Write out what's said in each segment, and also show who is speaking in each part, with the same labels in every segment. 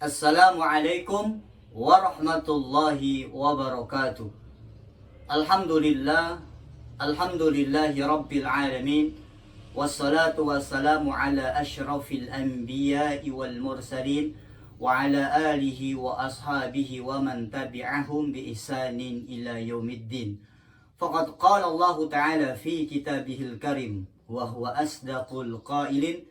Speaker 1: Assalamualaikum warahmatullahi wabarakatuh. Alhamdulillah, alhamdulillahi rabbil alamin. Wassalatu wassalamu ala ashrafil anbiya'i wal mursalin wa ala alihi wa ashabihi wa man tabi'ahum bi ihsanin ila yaumiddin. Faqad qala Allah Ta'ala fi kitabihil karim wa huwa asdaqul qailin.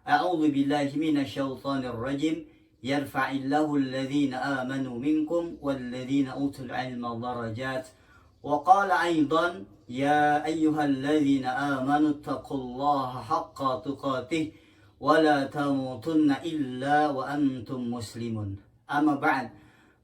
Speaker 1: A'udzu billahi minasyaitonir rajim. Yarfa'illahu alladhina amanu minkum walladhina utul ilma darajat. Wa qala aidan ya ayyuhalladzina amanu taqullaha haqqa tuqatih wa la tamutunna illa wa antum muslimun. Amma ba'd.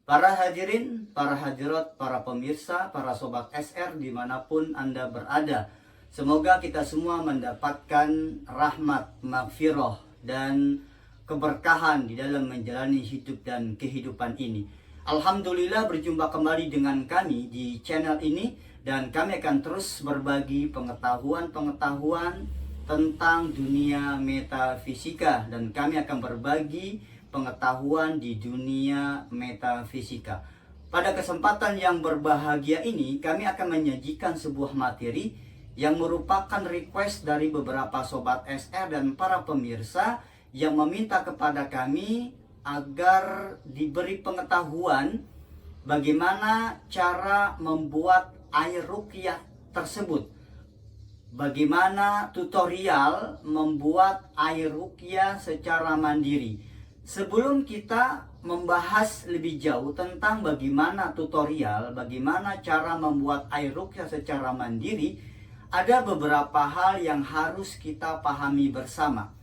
Speaker 1: Para hadirin, para hadirat, para pemirsa, para sobat SR dimanapun Anda berada, semoga kita semua mendapatkan rahmat, maghfirah dan keberkahan di dalam menjalani hidup dan kehidupan ini. Alhamdulillah berjumpa kembali dengan kami di channel ini, dan kami akan terus berbagi pengetahuan-pengetahuan tentang dunia metafisika, dan kami akan berbagi pengetahuan di dunia metafisika. Pada kesempatan yang berbahagia ini, kami akan menyajikan sebuah materi yang merupakan request dari beberapa sobat SR dan para pemirsa yang meminta kepada kami agar diberi pengetahuan bagaimana cara membuat air ruqyah tersebut. Bagaimana tutorial membuat air ruqyah secara mandiri. Sebelum kita membahas lebih jauh tentang bagaimana tutorial, bagaimana cara membuat air ruqyah secara mandiri, ada beberapa hal yang harus kita pahami bersama.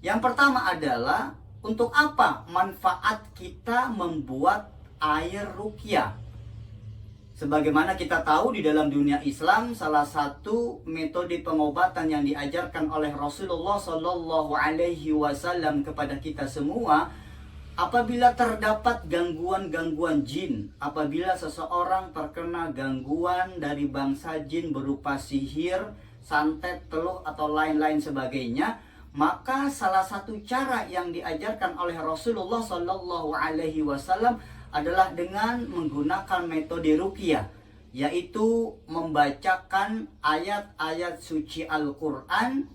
Speaker 1: Yang pertama adalah, untuk apa manfaat kita membuat air ruqyah? Sebagaimana kita tahu di dalam dunia Islam, salah satu metode pengobatan yang diajarkan oleh Rasulullah Shallallahu Alaihi Wasallam kepada kita semua, apabila terdapat gangguan-gangguan jin, apabila seseorang terkena gangguan dari bangsa jin berupa sihir, santet, teluh atau lain-lain sebagainya, maka salah satu cara yang diajarkan oleh Rasulullah Shallallahu Alaihi Wasallam adalah dengan menggunakan metode ruqyah, yaitu membacakan ayat-ayat suci Al-Quran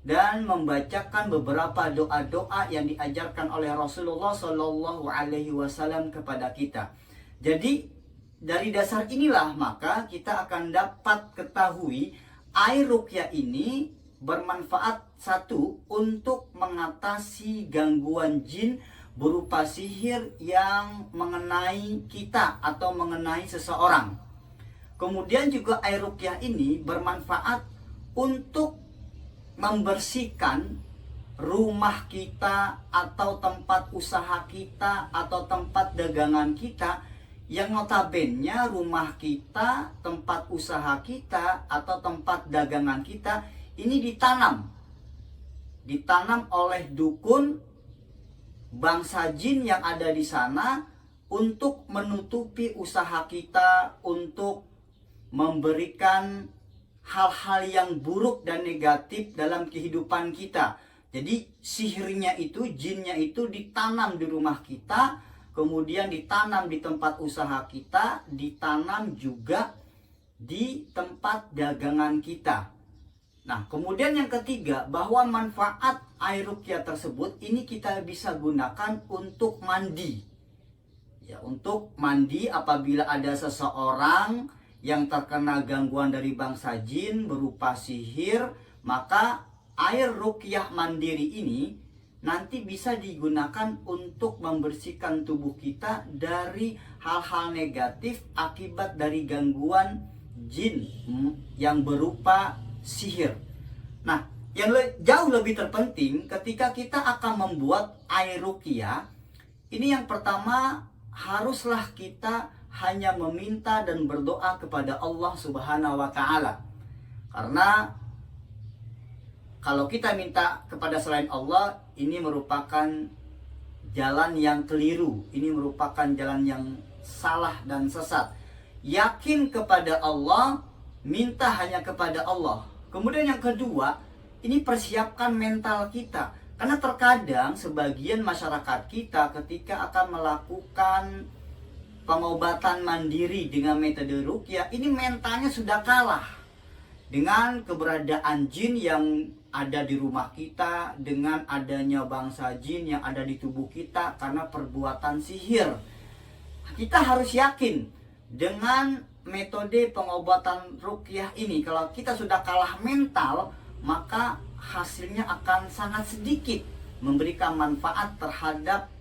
Speaker 1: dan membacakan beberapa doa-doa yang diajarkan oleh Rasulullah Shallallahu Alaihi Wasallam kepada kita. Jadi dari dasar inilah maka kita akan dapat ketahui air ruqyah ini bermanfaat, satu, untuk mengatasi gangguan jin berupa sihir yang mengenai kita atau mengenai seseorang. Kemudian juga air ruqyah ini bermanfaat untuk membersihkan rumah kita atau tempat usaha kita atau tempat dagangan kita, yang notabene rumah kita, tempat usaha kita atau tempat dagangan kita ini ditanam oleh dukun bangsa jin yang ada di sana untuk menutupi usaha kita, untuk memberikan hal-hal yang buruk dan negatif dalam kehidupan kita. Jadi sihirnya itu, jinnya itu ditanam di rumah kita, kemudian ditanam di tempat usaha kita, ditanam juga di tempat dagangan kita. Nah, kemudian yang ketiga, bahwa manfaat air ruqyah tersebut ini kita bisa gunakan untuk mandi. Ya, untuk mandi apabila ada seseorang yang terkena gangguan dari bangsa jin berupa sihir, maka air ruqyah mandiri ini nanti bisa digunakan untuk membersihkan tubuh kita dari hal-hal negatif akibat dari gangguan jin yang berupa sihir. Nah, yang jauh lebih terpenting ketika kita akan membuat air ruqyah, ini yang pertama haruslah kita hanya meminta dan berdoa kepada Allah Subhanahu wa Ta'ala. Karena kalau kita minta kepada selain Allah, ini merupakan jalan yang keliru, ini merupakan jalan yang salah dan sesat. Yakin kepada Allah, minta hanya kepada Allah. Kemudian yang kedua, ini persiapkan mental kita. Karena terkadang sebagian masyarakat kita ketika akan melakukan pengobatan mandiri dengan metode ruqyah, ini mentalnya sudah kalah dengan keberadaan jin yang ada di rumah kita, dengan adanya bangsa jin yang ada di tubuh kita karena perbuatan sihir. Kita harus yakin dengan metode pengobatan ruqyah ini, kalau kita sudah kalah mental, maka hasilnya akan sangat sedikit memberikan manfaat terhadap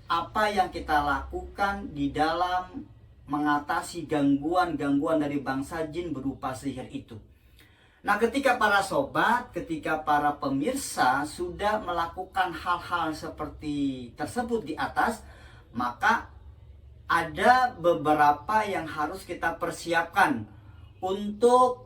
Speaker 1: apa yang kita lakukan di dalam mengatasi gangguan-gangguan dari bangsa jin berupa sihir itu. Nah, ketika para sobat, ketika para pemirsa sudah melakukan hal-hal seperti tersebut di atas, maka ada beberapa yang harus kita persiapkan untuk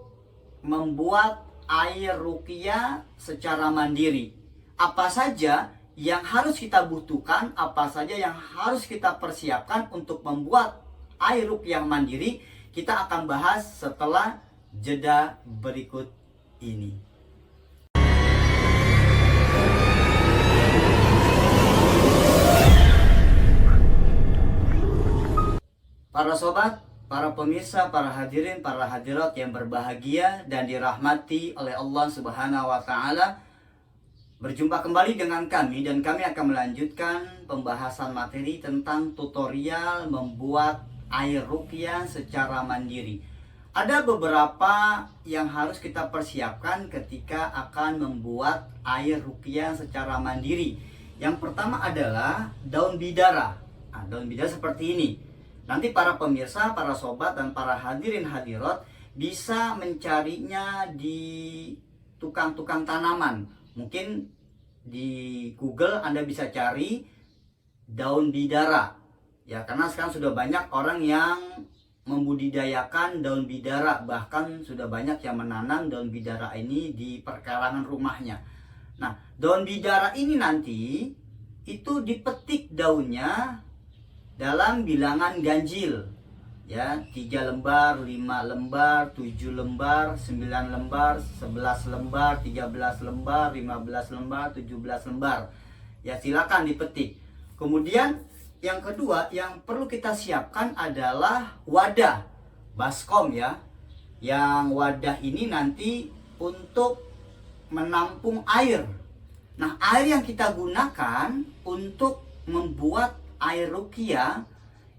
Speaker 1: membuat air ruqyah secara mandiri. Apa saja yang harus kita butuhkan, apa saja yang harus kita persiapkan untuk membuat air ruqyah mandiri, kita akan bahas setelah jeda berikut ini. Para sobat, para pemirsa, para hadirin, para hadirat yang berbahagia dan dirahmati oleh Allah Subhanahu wa Ta'ala, berjumpa kembali dengan kami, dan kami akan melanjutkan pembahasan materi tentang tutorial membuat air ruqyah secara mandiri. Ada beberapa yang harus kita persiapkan ketika akan membuat air ruqyah secara mandiri. Yang pertama adalah daun bidara. Nah, daun bidara seperti ini. Nanti para pemirsa, para sobat, dan para hadirin hadirat bisa mencarinya di tukang-tukang tanaman. Mungkin di Google Anda bisa cari daun bidara. Ya, karena sekarang sudah banyak orang yang membudidayakan daun bidara, bahkan sudah banyak yang menanam daun bidara ini di perkarangan rumahnya. Nah, daun bidara ini nanti itu dipetik daunnya dalam bilangan ganjil, ya, 3 lembar, 5 lembar, 7 lembar, 9 lembar, 11 lembar, 13 lembar, 15 lembar, 17 lembar. Ya, silakan dipetik. Kemudian yang kedua yang perlu kita siapkan adalah wadah baskom, ya. Yang wadah ini nanti untuk menampung air. Nah, air yang kita gunakan untuk membuat air ruqyah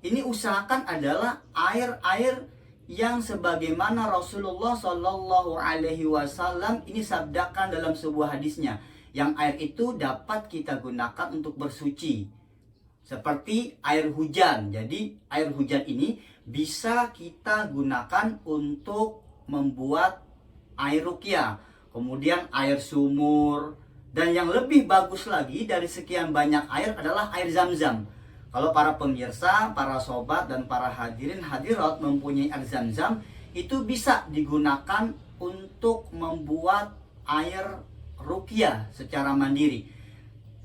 Speaker 1: ini usahakan adalah air-air yang sebagaimana Rasulullah Shallallahu Alaihi Wasallam ini sabdakan dalam sebuah hadisnya, yang air itu dapat kita gunakan untuk bersuci. Seperti air hujan. Jadi air hujan ini bisa kita gunakan untuk membuat air ruqyah. Kemudian air sumur. Dan yang lebih bagus lagi dari sekian banyak air adalah air zam-zam. Kalau para pemirsa, para sobat, dan para hadirin hadirat mempunyai air zam-zam, itu bisa digunakan untuk membuat air ruqyah secara mandiri.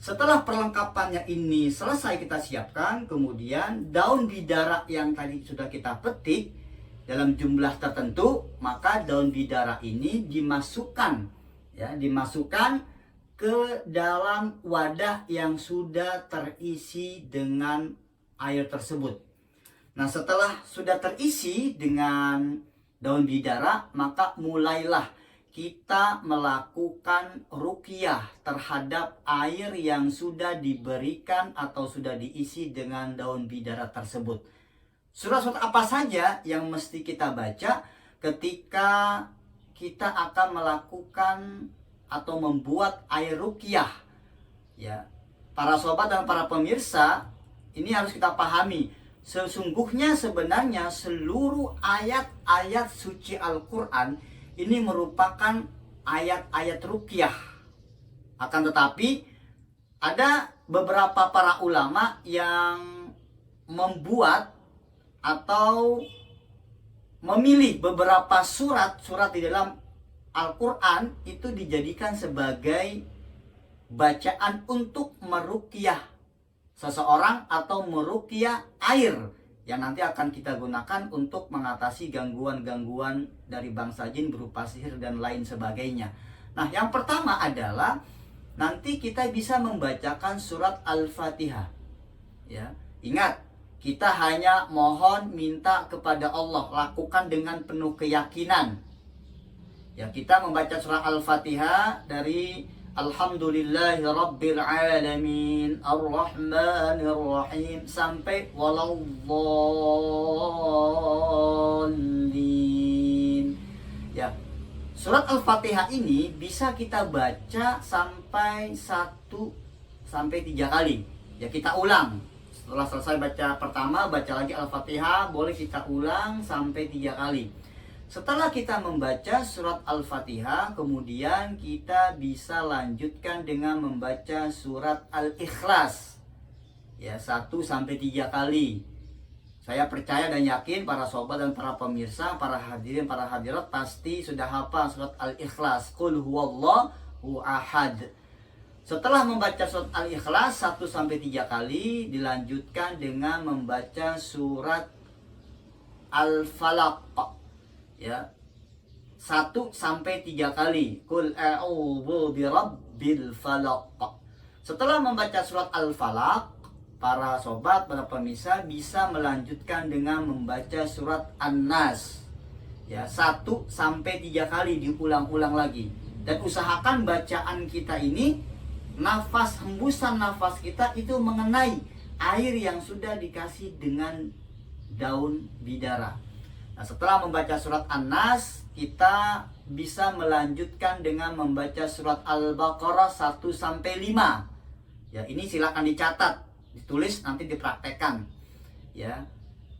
Speaker 1: Setelah perlengkapannya ini selesai kita siapkan, kemudian daun bidara yang tadi sudah kita petik dalam jumlah tertentu, maka daun bidara ini dimasukkan, ya, dimasukkan ke dalam wadah yang sudah terisi dengan air tersebut. Nah, setelah sudah terisi dengan daun bidara, maka mulailah kita melakukan ruqyah terhadap air yang sudah diberikan atau sudah diisi dengan daun bidara tersebut. Surat-surat apa saja yang mesti kita baca ketika kita akan melakukan atau membuat air ruqyah? Ya, para sobat dan para pemirsa, ini harus kita pahami. Sesungguhnya sebenarnya seluruh ayat-ayat suci Al-Quran ini merupakan ayat-ayat ruqyah. Akan tetapi ada beberapa para ulama yang membuat atau memilih beberapa surat di dalam Al-Quran itu dijadikan sebagai bacaan untuk meruqyah seseorang atau meruqyah air yang nanti akan kita gunakan untuk mengatasi gangguan-gangguan dari bangsa jin berupa sihir dan lain sebagainya. Nah, yang pertama adalah nanti kita bisa membacakan surat Al-Fatihah. Ya, ingat, kita hanya mohon minta kepada Allah, lakukan dengan penuh keyakinan. Ya, kita membaca surat Al-Fatihah dari Alhamdulillahi Rabbil Alamin Ar-Rahmanir Rahim sampai Waladdallin. Ya, surat Al-Fatihah ini bisa kita baca sampai 1 sampai 3 kali. Ya, kita ulang. Setelah selesai baca pertama, baca lagi Al-Fatihah, boleh kita ulang sampai 3 kali. Setelah kita membaca surat Al-Fatihah, kemudian kita bisa lanjutkan dengan membaca surat Al-Ikhlas. Ya, 1 sampai 3 kali. Saya percaya dan yakin para sobat dan para pemirsa, para hadirin, para hadirat pasti sudah hafal surat Al-Ikhlas. Qul huwallahu ahad. Setelah membaca surat Al-Ikhlas 1 sampai 3 kali, dilanjutkan dengan membaca surat Al-Falaq. Ya. 1 sampai 3 kali. Qul a'udzu birabbil falaq. Setelah membaca surat Al-Falaq, para sobat, para pemirsa bisa melanjutkan dengan membaca surat An-Nas. Ya, 1 sampai 3 kali diulang-ulang lagi. Dan usahakan bacaan kita ini, nafas, hembusan nafas kita itu mengenai air yang sudah dikasih dengan daun bidara. Nah, setelah membaca surat An-Nas, kita bisa melanjutkan dengan membaca surat Al-Baqarah 1 sampai 5. Ya, ini silakan dicatat, ditulis, nanti dipraktekkan. Ya.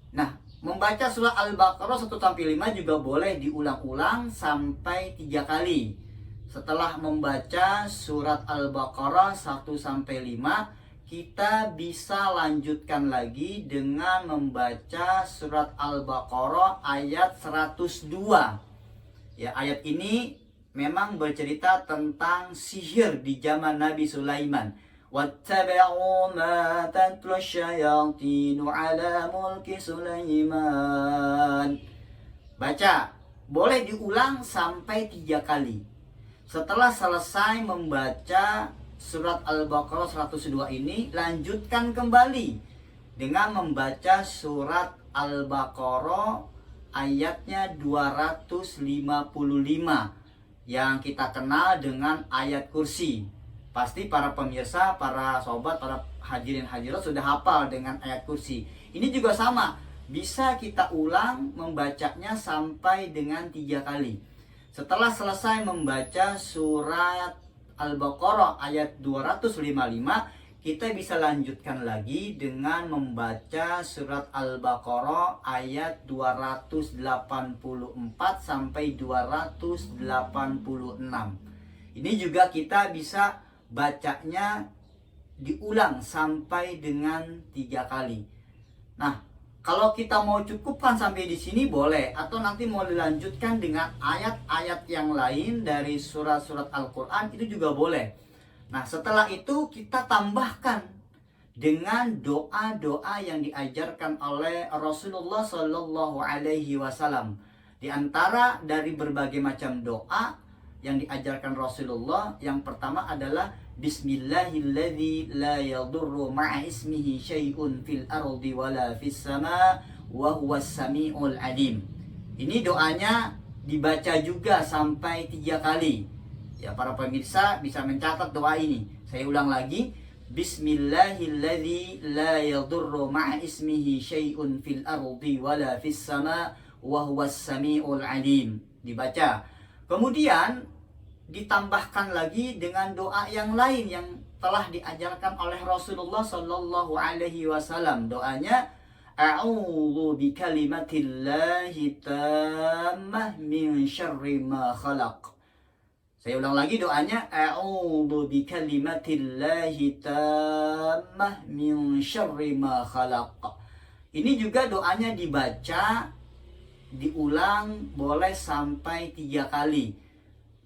Speaker 1: Nah, membaca surat Al-Baqarah 1 sampai 5 juga boleh diulang-ulang sampai 3 kali. Setelah membaca surat Al-Baqarah 1 sampai 5, kita bisa lanjutkan lagi dengan membaca surat Al-Baqarah ayat 102. Ya, ayat ini memang bercerita tentang sihir di zaman Nabi Sulaiman. Wattaba'u ma tatlu syayatinu ala mulki Sulaiman. Baca, boleh diulang sampai 3 kali. Setelah selesai membaca surat Al-Baqarah 102 ini, lanjutkan kembali dengan membaca surat Al-Baqarah ayatnya 255 yang kita kenal dengan ayat kursi. Pasti para pemirsa, para sobat, para hadirin hadirat sudah hafal dengan ayat kursi. Ini juga sama, bisa kita ulang membacanya sampai dengan 3 kali. Setelah selesai membaca surat Al-Baqarah ayat 255, kita bisa lanjutkan lagi dengan membaca surat Al-Baqarah ayat 284 sampai 286. Ini juga kita bisa bacanya diulang sampai dengan 3 kali. Nah, kalau kita mau cukupkan sampai di sini boleh, atau nanti mau dilanjutkan dengan ayat-ayat yang lain dari surat-surat Al-Quran, itu juga boleh. Nah, setelah itu kita tambahkan dengan doa-doa yang diajarkan oleh Rasulullah Shallallahu Alaihi Wasallam. Di antara dari berbagai macam doa yang diajarkan Rasulullah, yang pertama adalah Bismillahilladzi la yadurru ma'a ismihi syai'un fil ardi wala fis sama wa huwas samiul alim. Ini doanya dibaca juga sampai 3 kali. Ya, para pemirsa bisa mencatat doa ini. Saya ulang lagi. Bismillahilladzi la yadurru ma'a ismihi syai'un fil ardi wala fis sama wa huwas samiul alim. Dibaca. Kemudian ditambahkan lagi dengan doa yang lain yang telah diajarkan oleh Rasulullah Sallallahu Alaihi Wasallam. Doanya, A'udzu bikalimatillahi tammah min syarri ma khalaq. Saya ulang lagi doanya, A'udzu bikalimatillahi tammah min syarri ma khalaq. Ini juga doanya dibaca, diulang, boleh sampai 3 kali.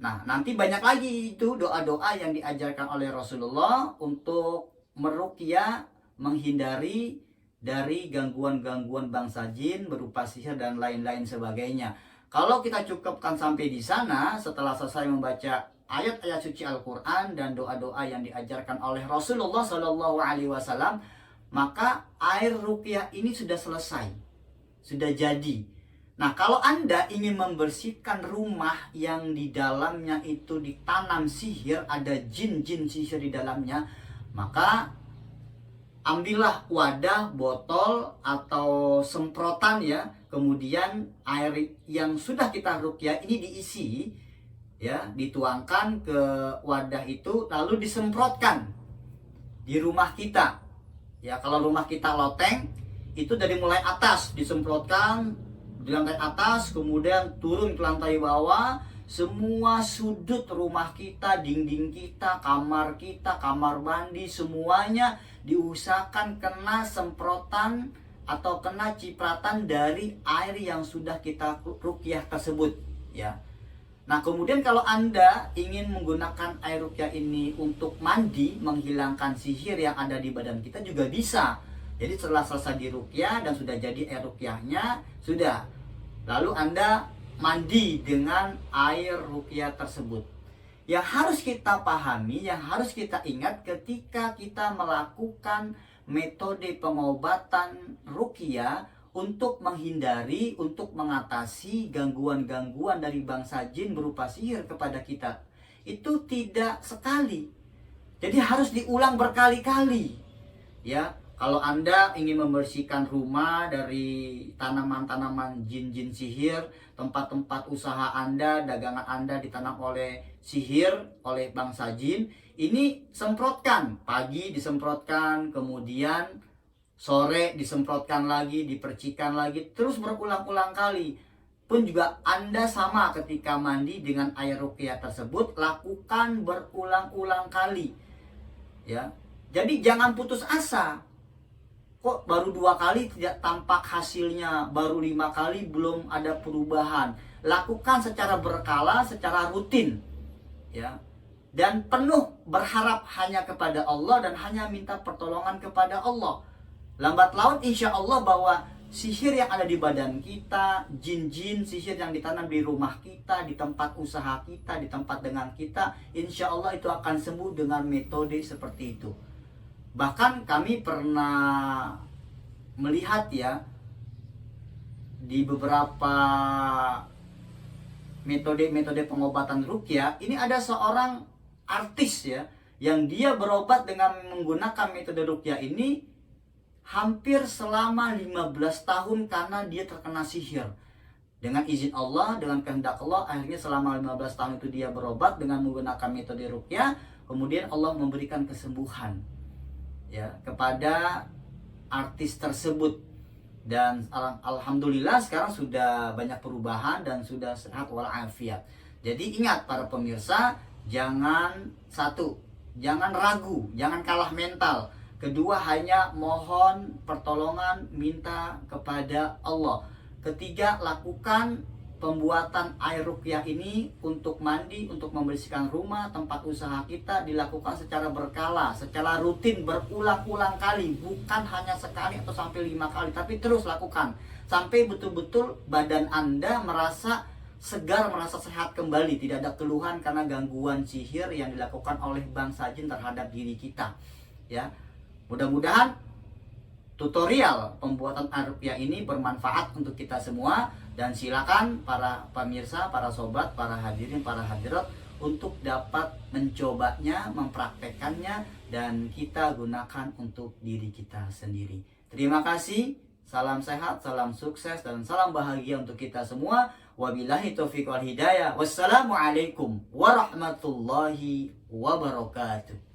Speaker 1: Nah, nanti banyak lagi itu doa-doa yang diajarkan oleh Rasulullah untuk meruqyah, menghindari dari gangguan-gangguan bangsa jin berupa sihir dan lain-lain sebagainya. Kalau kita cukupkan sampai di sana, setelah selesai membaca ayat-ayat suci Al-Quran dan doa-doa yang diajarkan oleh Rasulullah SAW, maka air ruqyah ini sudah selesai, sudah jadi. Nah, kalau Anda ingin membersihkan rumah yang di dalamnya itu ditanam sihir, ada jin-jin sihir di dalamnya, maka ambillah wadah, botol, atau semprotan ya. Kemudian air yang sudah kita ruqyah ini diisi, ya, dituangkan ke wadah itu, lalu disemprotkan di rumah kita. Ya, kalau rumah kita loteng, itu dari mulai atas disemprotkan di lantai atas, kemudian turun ke lantai bawah, semua sudut rumah kita, dinding kita, kamar mandi, semuanya diusahakan kena semprotan atau kena cipratan dari air yang sudah kita ruqyah tersebut, ya. Nah, kemudian kalau Anda ingin menggunakan air ruqyah ini untuk mandi, menghilangkan sihir yang ada di badan kita juga bisa. Jadi setelah selesai diruqyah dan sudah jadi air ruqyahnya, sudah. Lalu Anda mandi dengan air ruqyah tersebut. Yang harus kita pahami, yang harus kita ingat ketika kita melakukan metode pengobatan ruqyah untuk menghindari, untuk mengatasi gangguan-gangguan dari bangsa jin berupa sihir kepada kita. Itu tidak sekali. Jadi harus diulang berkali-kali. Ya, kalau Anda ingin membersihkan rumah dari tanaman-tanaman jin-jin sihir, tempat-tempat usaha Anda, dagangan Anda ditanam oleh sihir, oleh bangsa jin, ini semprotkan. Pagi disemprotkan, kemudian sore disemprotkan lagi, dipercikan lagi, terus berulang-ulang kali. Pun juga Anda sama ketika mandi dengan air ruqyah tersebut, lakukan berulang-ulang kali. Ya. Jadi jangan putus asa. Kok baru 2 kali tidak tampak hasilnya, baru 5 kali belum ada perubahan. Lakukan secara berkala, secara rutin, ya. Dan penuh berharap hanya kepada Allah dan hanya minta pertolongan kepada Allah. Lambat laun insya Allah bahwa sihir yang ada di badan kita, jin-jin sihir yang ditanam di rumah kita, di tempat usaha kita, di tempat dengan kita, insya Allah itu akan sembuh dengan metode seperti itu. Bahkan kami pernah melihat ya, di beberapa metode pengobatan ruqyah, ini ada seorang artis ya, yang dia berobat dengan menggunakan metode ruqyah ini hampir selama 15 tahun karena dia terkena sihir. Dengan izin Allah, dengan kehendak Allah, akhirnya selama 15 tahun itu dia berobat dengan menggunakan metode ruqyah, kemudian Allah memberikan kesembuhan ya kepada artis tersebut, dan alhamdulillah sekarang sudah banyak perubahan dan sudah sehat walafiat. Jadi ingat para pemirsa, jangan ragu, jangan kalah mental. Kedua, hanya mohon pertolongan, minta kepada Allah. Ketiga, lakukan pembuatan air ruqyah ini untuk mandi, untuk membersihkan rumah, tempat usaha kita, dilakukan secara berkala, secara rutin, berulang-ulang kali, bukan hanya sekali atau sampai 5 kali, tapi terus lakukan sampai betul-betul badan Anda merasa segar, merasa sehat kembali, tidak ada keluhan karena gangguan sihir yang dilakukan oleh bangsa jin terhadap diri kita. Ya, mudah-mudahan tutorial pembuatan air ruqyah ini bermanfaat untuk kita semua, dan silakan para pemirsa, para sobat, para hadirin, para hadirat untuk dapat mencobanya, mempraktekannya, dan kita gunakan untuk diri kita sendiri. Terima kasih, salam sehat, salam sukses, dan salam bahagia untuk kita semua. Wabillahi taufiq wal hidayah. Wassalamualaikum warahmatullahi wabarakatuh.